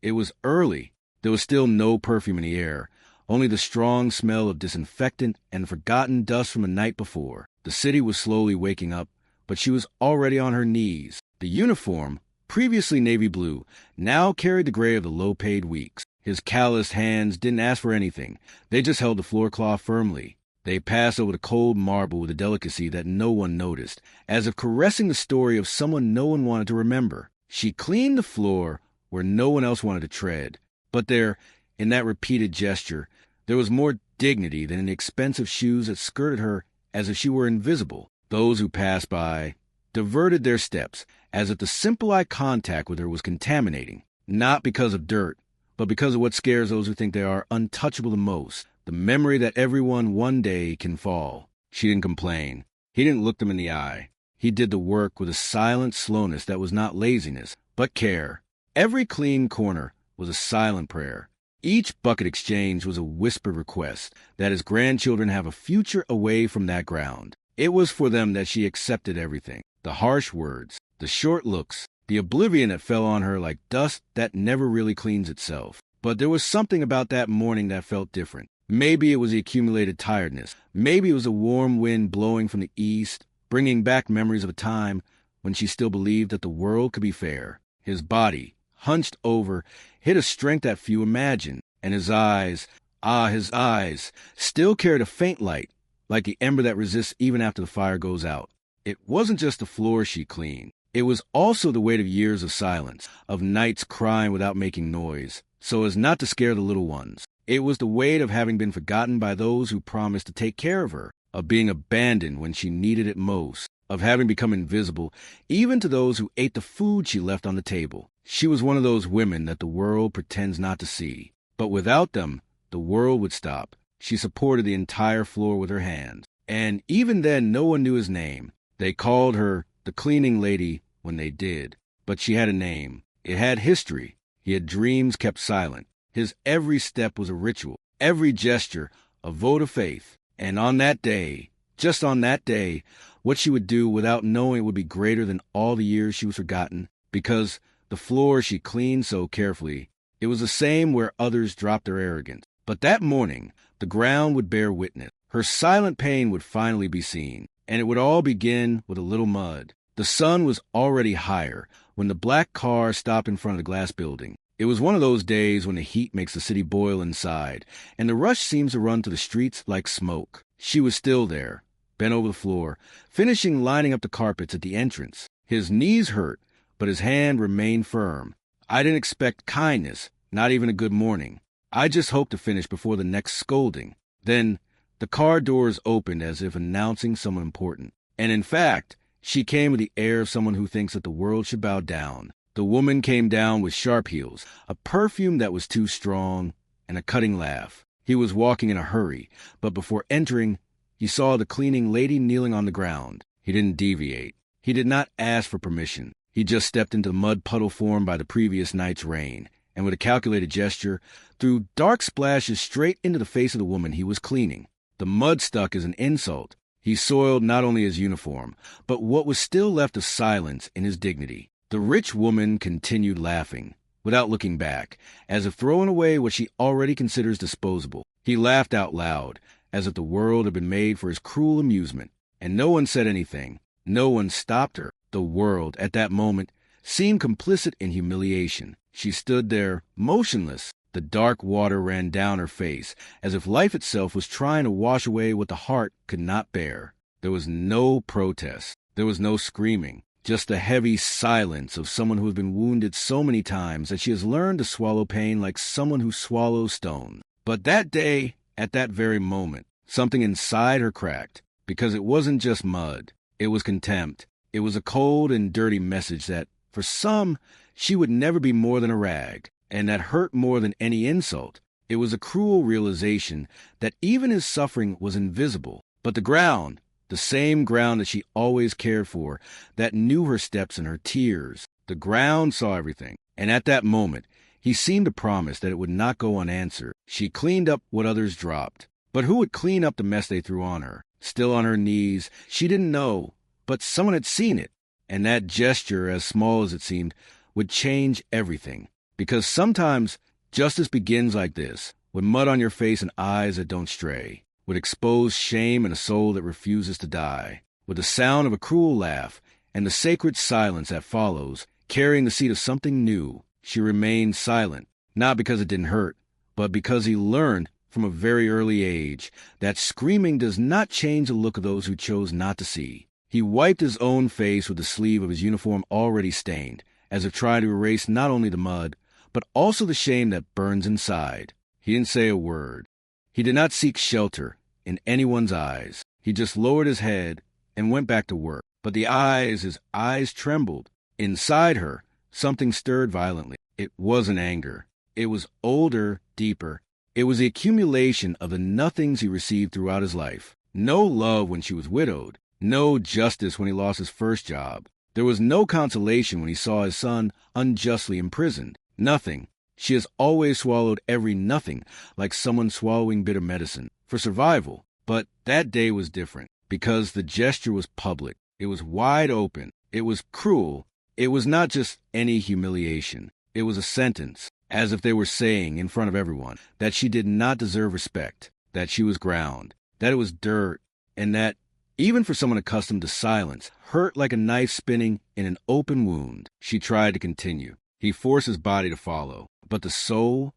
It was early. There was still no perfume in the air, only the strong smell of disinfectant and forgotten dust from the night before. The city was slowly waking up, but she was already on her knees. The uniform, previously navy blue, now carried the gray of the low-paid weeks. His calloused hands didn't ask for anything. They just held the floor cloth firmly. They passed over the cold marble with a delicacy that no one noticed, as if caressing the story of someone no one wanted to remember. She cleaned the floor where no one else wanted to tread. But there, in that repeated gesture, there was more dignity than in the expensive shoes that skirted her as if she were invisible. Those who passed by diverted their steps, as if the simple eye contact with her was contaminating, not because of dirt, but because of what scares those who think they are untouchable the most, the memory that everyone one day can fall. She didn't complain. He didn't look them in the eye. He did the work with a silent slowness that was not laziness, but care. Every clean corner was a silent prayer. Each bucket exchange was a whispered request that his grandchildren have a future away from that ground. It was for them that she accepted everything. The harsh words, the short looks, the oblivion that fell on her like dust that never really cleans itself. But there was something about that morning that felt different. Maybe it was the accumulated tiredness. Maybe it was a warm wind blowing from the east, bringing back memories of a time when she still believed that the world could be fair. His body, hunched over, hid a strength that few imagined, and his eyes, his eyes, still carried a faint light, like the ember that resists even after the fire goes out. It wasn't just the floor she cleaned. It was also the weight of years of silence, of nights crying without making noise, so as not to scare the little ones. It was the weight of having been forgotten by those who promised to take care of her, of being abandoned when she needed it most, of having become invisible, even to those who ate the food she left on the table. She was one of those women that the world pretends not to see. But without them, the world would stop. She supported the entire floor with her hands. And even then, no one knew his name. They called her the cleaning lady when they did. But she had a name. It had history. He had dreams kept silent. His every step was a ritual, every gesture a vote of faith. And on that day, just on that day, what she would do without knowing it would be greater than all the years she was forgotten, because the floor she cleaned so carefully, it was the same where others dropped their arrogance. But that morning, the ground would bear witness. Her silent pain would finally be seen, and it would all begin with a little mud. The sun was already higher when the black car stopped in front of the glass building. It was one of those days when the heat makes the city boil inside, and the rush seems to run to the streets like smoke. She was still there, bent over the floor, finishing lining up the carpets at the entrance. His knees hurt, but his hand remained firm. I didn't expect kindness, not even a good morning. I just hoped to finish before the next scolding. Then the car doors opened as if announcing someone important. And in fact, she came with the air of someone who thinks that the world should bow down. The woman came down with sharp heels, a perfume that was too strong, and a cutting laugh. He was walking in a hurry, but before entering, he saw the cleaning lady kneeling on the ground. He didn't deviate. He did not ask for permission. He just stepped into the mud puddle formed by the previous night's rain, and with a calculated gesture, threw dark splashes straight into the face of the woman he was cleaning. The mud stuck as an insult. He soiled not only his uniform, but what was still left of silence in his dignity. The rich woman continued laughing, without looking back, as if throwing away what she already considers disposable. He laughed out loud, as if the world had been made for his cruel amusement, and no one said anything. No one stopped her. The world, at that moment, seemed complicit in humiliation. She stood there, motionless. The dark water ran down her face, as if life itself was trying to wash away what the heart could not bear. There was no protest. There was no screaming. Just the heavy silence of someone who has been wounded so many times that she has learned to swallow pain like someone who swallows stone. But that day, at that very moment, something inside her cracked, because it wasn't just mud. It was contempt. It was a cold and dirty message that, for some, she would never be more than a rag, and that hurt more than any insult. It was a cruel realization that even his suffering was invisible. But the ground, the same ground that she always cared for, that knew her steps and her tears, the ground saw everything. And at that moment, he seemed to promise that it would not go unanswered. She cleaned up what others dropped. But who would clean up the mess they threw on her? Still on her knees, she didn't know, but someone had seen it. And that gesture, as small as it seemed, would change everything. Because sometimes justice begins like this, with mud on your face and eyes that don't stray, with exposed shame and a soul that refuses to die, with the sound of a cruel laugh and the sacred silence that follows, carrying the seed of something new. She remained silent, not because it didn't hurt, but because he learned from a very early age that screaming does not change the look of those who chose not to see. He wiped his own face with the sleeve of his uniform already stained, as if trying to erase not only the mud, but also the shame that burns inside. He didn't say a word. He did not seek shelter in anyone's eyes. He just lowered his head and went back to work. But his eyes trembled. Inside her, something stirred violently. It wasn't anger. It was older, deeper. It was the accumulation of the nothings he received throughout his life. No love when she was widowed. No justice when he lost his first job. There was no consolation when he saw his son unjustly imprisoned. Nothing. She has always swallowed every nothing, like someone swallowing bitter medicine, for survival. But that day was different, because the gesture was public. It was wide open. It was cruel. It was not just any humiliation. It was a sentence, as if they were saying in front of everyone that she did not deserve respect, that she was ground, that it was dirt, and that, even for someone accustomed to silence, hurt like a knife spinning in an open wound. She tried to continue. He forced his body to follow. But the soul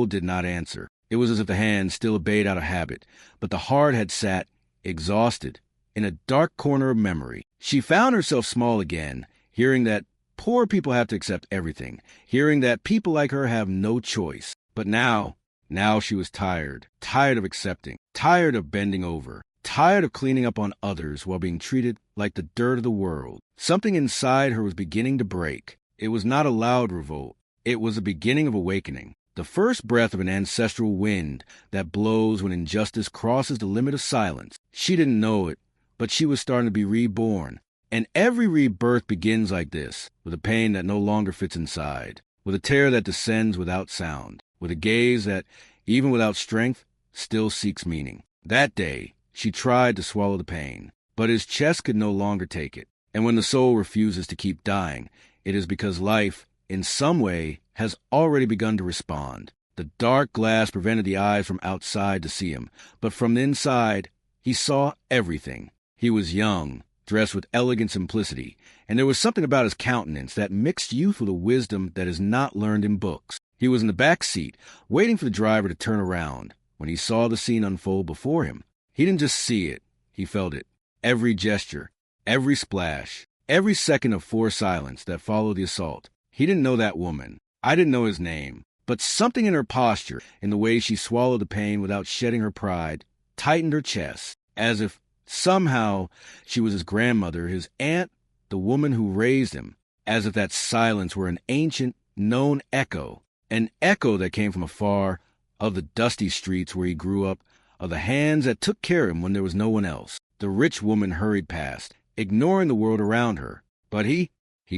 did not answer. It was as if the hand still obeyed out of habit, but the heart had sat, exhausted, in a dark corner of memory. She found herself small again, hearing that poor people have to accept everything, hearing that people like her have no choice. But now she was tired of accepting, tired of bending over, tired of cleaning up on others while being treated like the dirt of the world. Something inside her was beginning to break. It was not a loud revolt. It was the beginning of awakening, the first breath of an ancestral wind that blows when injustice crosses the limit of silence. She didn't know it, but she was starting to be reborn. And every rebirth begins like this, with a pain that no longer fits inside, with a tear that descends without sound, with a gaze that, even without strength, still seeks meaning. That day, she tried to swallow the pain, but his chest could no longer take it. And when the soul refuses to keep dying, it is because life, in some way, has already begun to respond. The dark glass prevented the eyes from outside to see him, but from the inside, he saw everything. He was young, dressed with elegant simplicity, and there was something about his countenance that mixed youth with a wisdom that is not learned in books. He was in the back seat, waiting for the driver to turn around, when he saw the scene unfold before him. He didn't just see it, he felt it. Every gesture, every splash, every second of forced silence that followed the assault. He didn't know that woman. I didn't know his name. But something in her posture, in the way she swallowed the pain without shedding her pride, tightened her chest, as if somehow she was his grandmother, his aunt, the woman who raised him, as if that silence were an ancient, known echo, an echo that came from afar, of the dusty streets where he grew up, of the hands that took care of him when there was no one else. The rich woman hurried past, ignoring the world around her. But he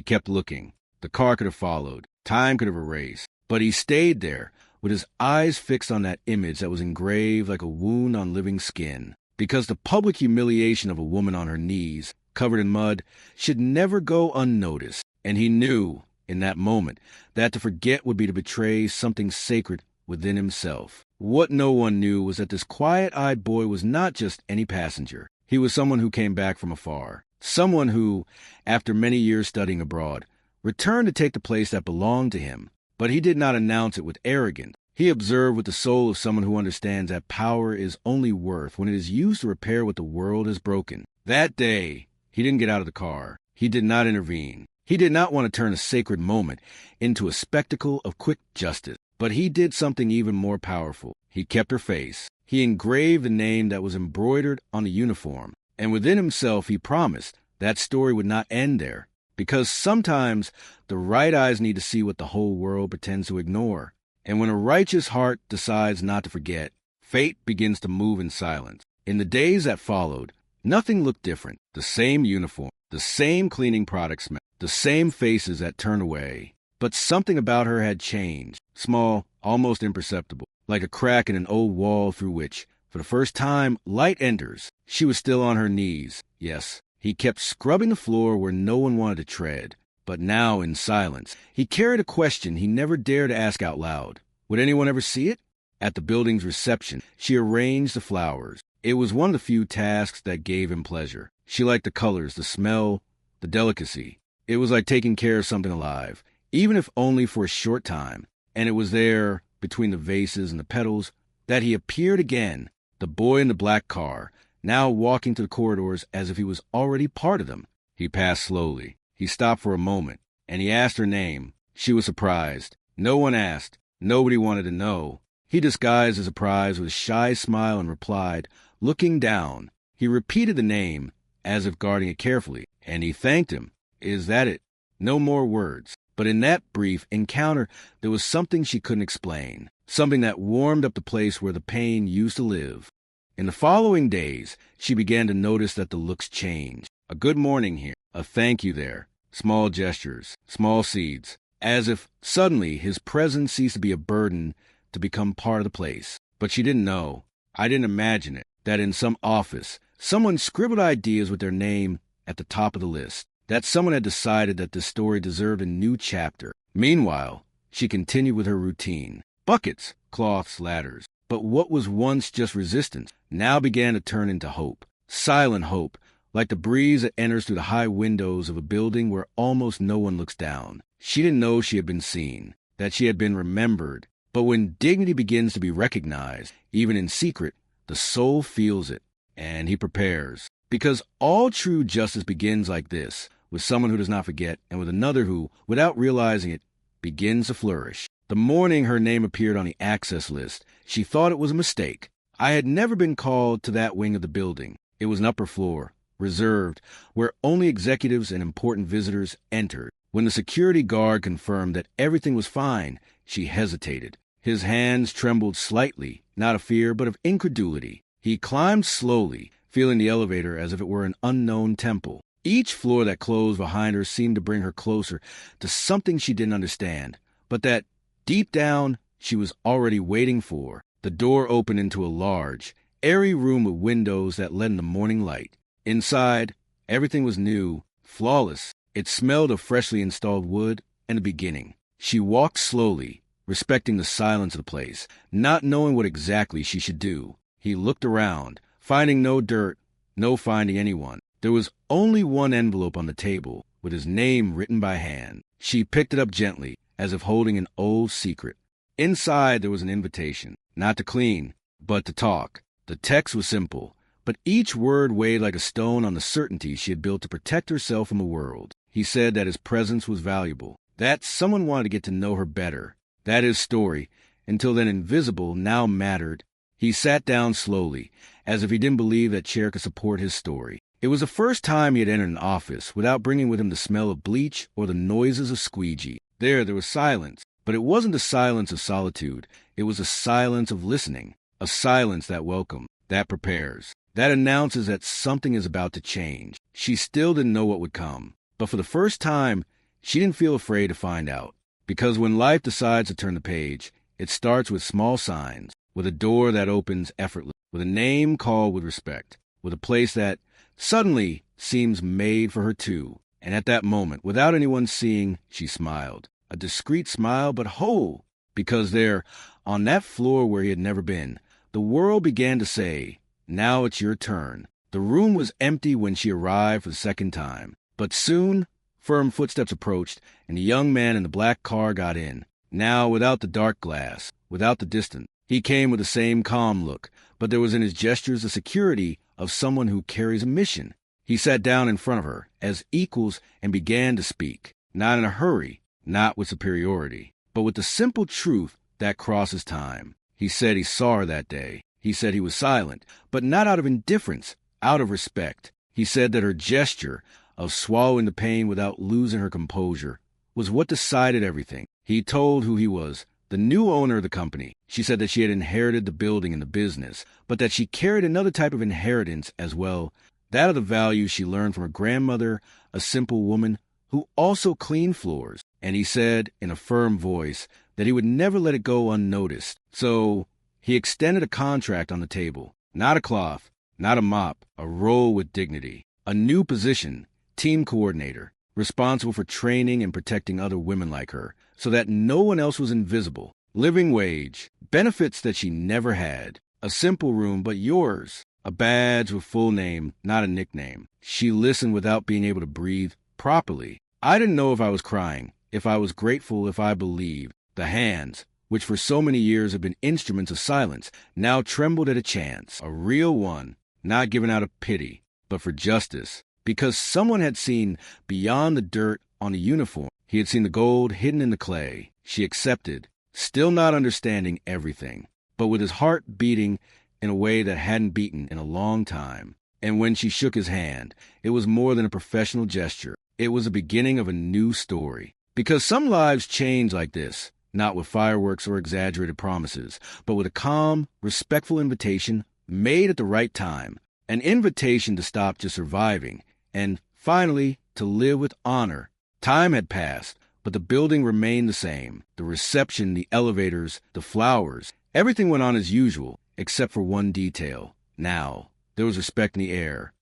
kept looking. The car could have followed. Time could have erased. But he stayed there, with his eyes fixed on that image that was engraved like a wound on living skin. Because the public humiliation of a woman on her knees, covered in mud, should never go unnoticed. And he knew, in that moment, that to forget would be to betray something sacred within himself. What no one knew was that this quiet-eyed boy was not just any passenger. He was someone who came back from afar. Someone who, after many years studying abroad, returned to take the place that belonged to him. But he did not announce it with arrogance. He observed with the soul of someone who understands that power is only worth when it is used to repair what the world has broken. That day, he didn't get out of the car. He did not intervene. He did not want to turn a sacred moment into a spectacle of quick justice. But he did something even more powerful. He kept her face. He engraved the name that was embroidered on the uniform. And within himself, he promised that story would not end there. Because sometimes the right eyes need to see what the whole world pretends to ignore. And when a righteous heart decides not to forget, fate begins to move in silence. In the days that followed, nothing looked different. The same uniform, the same cleaning product smell, the same faces that turned away. But something about her had changed, small, almost imperceptible, like a crack in an old wall through which, for the first time, light enters. She was still on her knees, yes. He kept scrubbing the floor where no one wanted to tread, but now in silence. He carried a question he never dared to ask out loud. Would anyone ever see it? At the building's reception, she arranged the flowers. It was one of the few tasks that gave him pleasure. She liked the colors, the smell, the delicacy. It was like taking care of something alive, even if only for a short time. And it was there, between the vases and the petals, that he appeared again, the boy in the black car, now walking through the corridors as if he was already part of them. He passed slowly. He stopped for a moment, and he asked her name. She was surprised. No one asked. Nobody wanted to know. He disguised his surprise with a shy smile and replied, looking down. He repeated the name, as if guarding it carefully, and he thanked him. Is that it? No more words. But in that brief encounter, there was something she couldn't explain, something that warmed up the place where the pain used to live. In the following days, she began to notice that the looks changed. A good morning here, a thank you there, small gestures, small seeds, as if suddenly his presence ceased to be a burden to become part of the place. But she didn't know. I didn't imagine it, that in some office, someone scribbled ideas with their name at the top of the list, that someone had decided that this story deserved a new chapter. Meanwhile, she continued with her routine. Buckets, cloths, ladders. But what was once just resistance now began to turn into hope. Silent hope, like the breeze that enters through the high windows of a building where almost no one looks down. She didn't know she had been seen, that she had been remembered. But when dignity begins to be recognized, even in secret, the soul feels it, and he prepares. Because all true justice begins like this, with someone who does not forget, and with another who, without realizing it, begins to flourish. The morning her name appeared on the access list, she thought it was a mistake. I had never been called to that wing of the building. It was an upper floor, reserved, where only executives and important visitors entered. When the security guard confirmed that everything was fine, she hesitated. His hands trembled slightly, not of fear, but of incredulity. He climbed slowly, feeling the elevator as if it were an unknown temple. Each floor that closed behind her seemed to bring her closer to something she didn't understand, but that, deep down, she was already waiting for. The door opened into a large, airy room with windows that let in the morning light. Inside, everything was new, flawless. It smelled of freshly installed wood and a beginning. She walked slowly, respecting the silence of the place, not knowing what exactly she should do. He looked around, finding no dirt, no finding anyone. There was only one envelope on the table, with his name written by hand. She picked it up gently, as if holding an old secret. Inside there was an invitation, not to clean, but to talk. The text was simple, but each word weighed like a stone on the certainty she had built to protect herself from the world. He said that his presence was valuable, that someone wanted to get to know her better, that his story, until then invisible, now mattered. He sat down slowly, as if he didn't believe that chair could support his story. It was the first time he had entered an office without bringing with him the smell of bleach or the noises of squeegee. There was silence, but it wasn't the silence of solitude. It was a silence of listening, a silence that welcomes, that prepares, that announces that something is about to change. She still didn't know what would come, but for the first time, she didn't feel afraid to find out. Because when life decides to turn the page, it starts with small signs, with a door that opens effortlessly, with a name called with respect, with a place that suddenly seems made for her too. And at that moment, without anyone seeing, she smiled. A discreet smile, but whole, because there, on that floor where he had never been, the world began to say, now it's your turn. The room was empty when she arrived for the second time. But soon, firm footsteps approached, and the young man in the black car got in. Now, without the dark glass, without the distance, he came with the same calm look, but there was in his gestures the security of someone who carries a mission. He sat down in front of her, as equals, and began to speak, not in a hurry, not with superiority, but with the simple truth that crosses time. He said he saw her that day. He said he was silent, but not out of indifference, out of respect. He said that her gesture of swallowing the pain without losing her composure was what decided everything. He told who he was, the new owner of the company. She said that she had inherited the building and the business, but that she carried another type of inheritance as well, that of the values she learned from her grandmother, a simple woman who also cleaned floors. And he said, in a firm voice, that he would never let it go unnoticed. So he extended a contract on the table. Not a cloth, not a mop, a role with dignity. A new position, team coordinator, responsible for training and protecting other women like her, so that no one else was invisible. Living wage, benefits that she never had, a simple room but yours, a badge with full name, not a nickname. She listened without being able to breathe properly. I didn't know if I was crying, if I was grateful, if I believed. The hands, which for so many years have been instruments of silence, now trembled at a chance, a real one, not given out of pity, but for justice, because someone had seen beyond the dirt on the uniform. He had seen the gold hidden in the clay. She accepted, still not understanding everything, but with his heart beating in a way that hadn't beaten in a long time. And when she shook his hand, it was more than a professional gesture. It was the beginning of a new story. Because some lives change like this, not with fireworks or exaggerated promises, but with a calm, respectful invitation made at the right time. An invitation to stop just surviving, and finally, to live with honor. Time had passed, but the building remained the same. The reception, the elevators, the flowers, everything went on as usual, except for one detail. Now, there was respect in the air.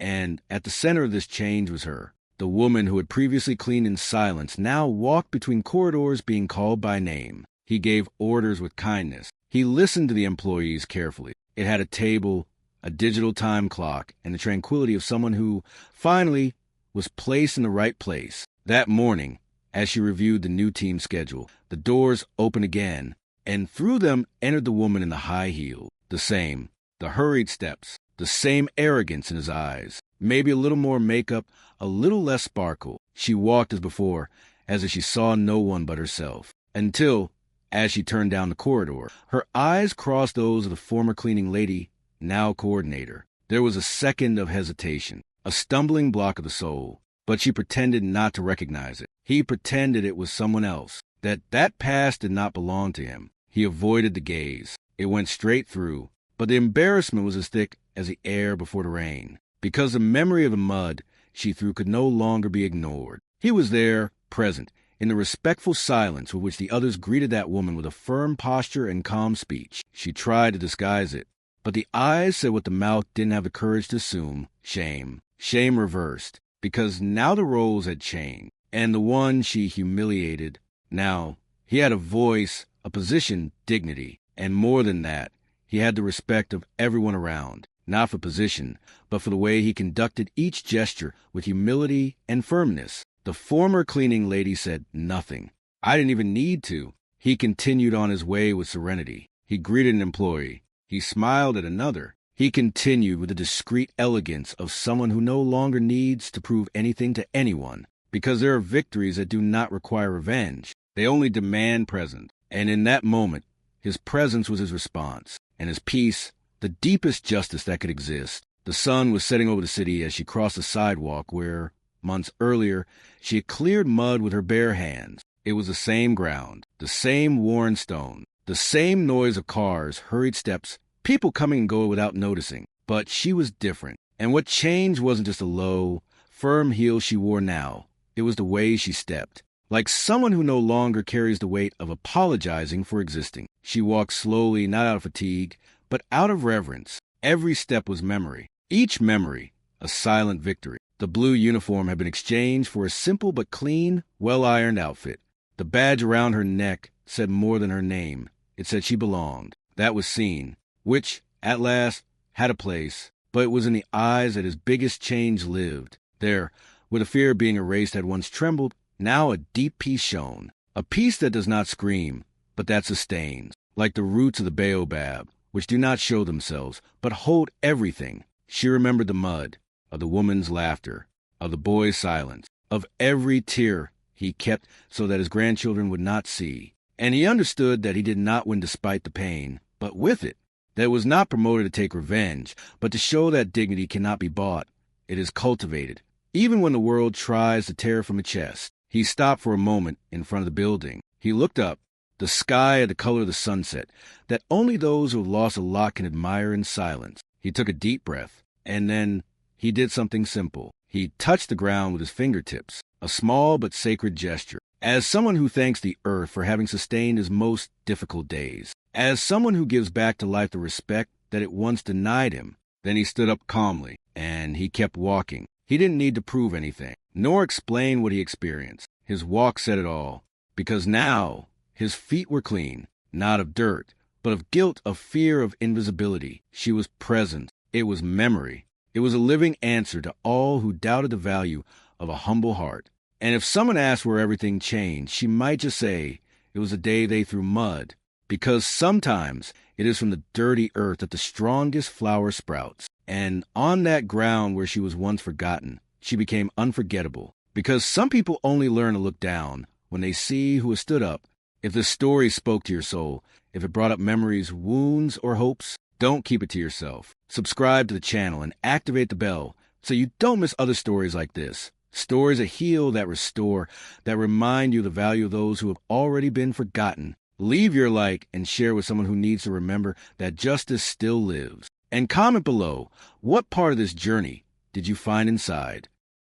And at the center of this change was her. The woman who had previously cleaned in silence now walked between corridors being called by name. He gave orders with kindness. He listened to the employees carefully. It had a table, a digital time clock, and the tranquility of someone who, finally, was placed in the right place. That morning, as she reviewed the new team schedule, the doors opened again, and through them entered the woman in the high heel. The same, the hurried steps, the same arrogance in his eyes, maybe a little more makeup, a little less sparkle. She walked as before, as if she saw no one but herself, until, as she turned down the corridor, her eyes crossed those of the former cleaning lady, now coordinator. There was a second of hesitation, a stumbling block of the soul, but she pretended not to recognize it. He pretended it was someone else, that past did not belong to him. He avoided the gaze. It went straight through, but the embarrassment was as thick as the air before the rain, because the memory of the mud she threw could no longer be ignored. He was there, present, in the respectful silence with which the others greeted that woman with a firm posture and calm speech. She tried to disguise it, but the eyes said what the mouth didn't have the courage to assume: shame. Shame reversed, because now the roles had changed, and the one she humiliated, now, he had a voice, a position, dignity, and more than that, he had the respect of everyone around, not for position, but for the way he conducted each gesture with humility and firmness. The former cleaning lady said nothing. I didn't even need to. He continued on his way with serenity. He greeted an employee. He smiled at another. He continued with the discreet elegance of someone who no longer needs to prove anything to anyone, because there are victories that do not require revenge. They only demand presence. And in that moment, his presence was his response, and his peace, the deepest justice that could exist. The sun was setting over the city as she crossed the sidewalk where, months earlier, she had cleared mud with her bare hands. It was the same ground, the same worn stone, the same noise of cars, hurried steps, people coming and going without noticing. But she was different, and what changed wasn't just the low, firm heel she wore now. It was the way she stepped, like someone who no longer carries the weight of apologizing for existing. She walked slowly, not out of fatigue, but out of reverence. Every step was memory. Each memory, a silent victory. The blue uniform had been exchanged for a simple but clean, well-ironed outfit. The badge around her neck said more than her name. It said she belonged. That was seen, which, at last, had a place. But it was in the eyes that his biggest change lived. There, where the fear of being erased had once trembled, now a deep peace shone. A peace that does not scream, but that sustains, like the roots of the baobab, which do not show themselves, but hold everything. She remembered the mud, of the woman's laughter, of the boy's silence, of every tear he kept so that his grandchildren would not see. And he understood that he did not win despite the pain, but with it. That it was not promoted to take revenge, but to show that dignity cannot be bought. It is cultivated, even when the world tries to tear from a chest. He stopped for a moment in front of the building. He looked up. The sky had the color of the sunset, that only those who have lost a lot can admire in silence. He took a deep breath, and then he did something simple. He touched the ground with his fingertips, a small but sacred gesture, as someone who thanks the earth for having sustained his most difficult days, as someone who gives back to life the respect that it once denied him. Then he stood up calmly, and he kept walking. He didn't need to prove anything, nor explain what he experienced. His walk said it all, because now his feet were clean, not of dirt, but of guilt, of fear, of invisibility. She was present. It was memory. It was a living answer to all who doubted the value of a humble heart. And if someone asked where everything changed, she might just say it was the day they threw mud, because sometimes it is from the dirty earth that the strongest flower sprouts. And on that ground where she was once forgotten, she became unforgettable, because some people only learn to look down when they see who has stood up. If this story spoke to your soul, if it brought up memories, wounds, or hopes, don't keep it to yourself. Subscribe to the channel and activate the bell so you don't miss other stories like this. Stories that heal, that restore, that remind you the value of those who have already been forgotten. Leave your like and share with someone who needs to remember that justice still lives. And comment below, what part of this journey did you find inside?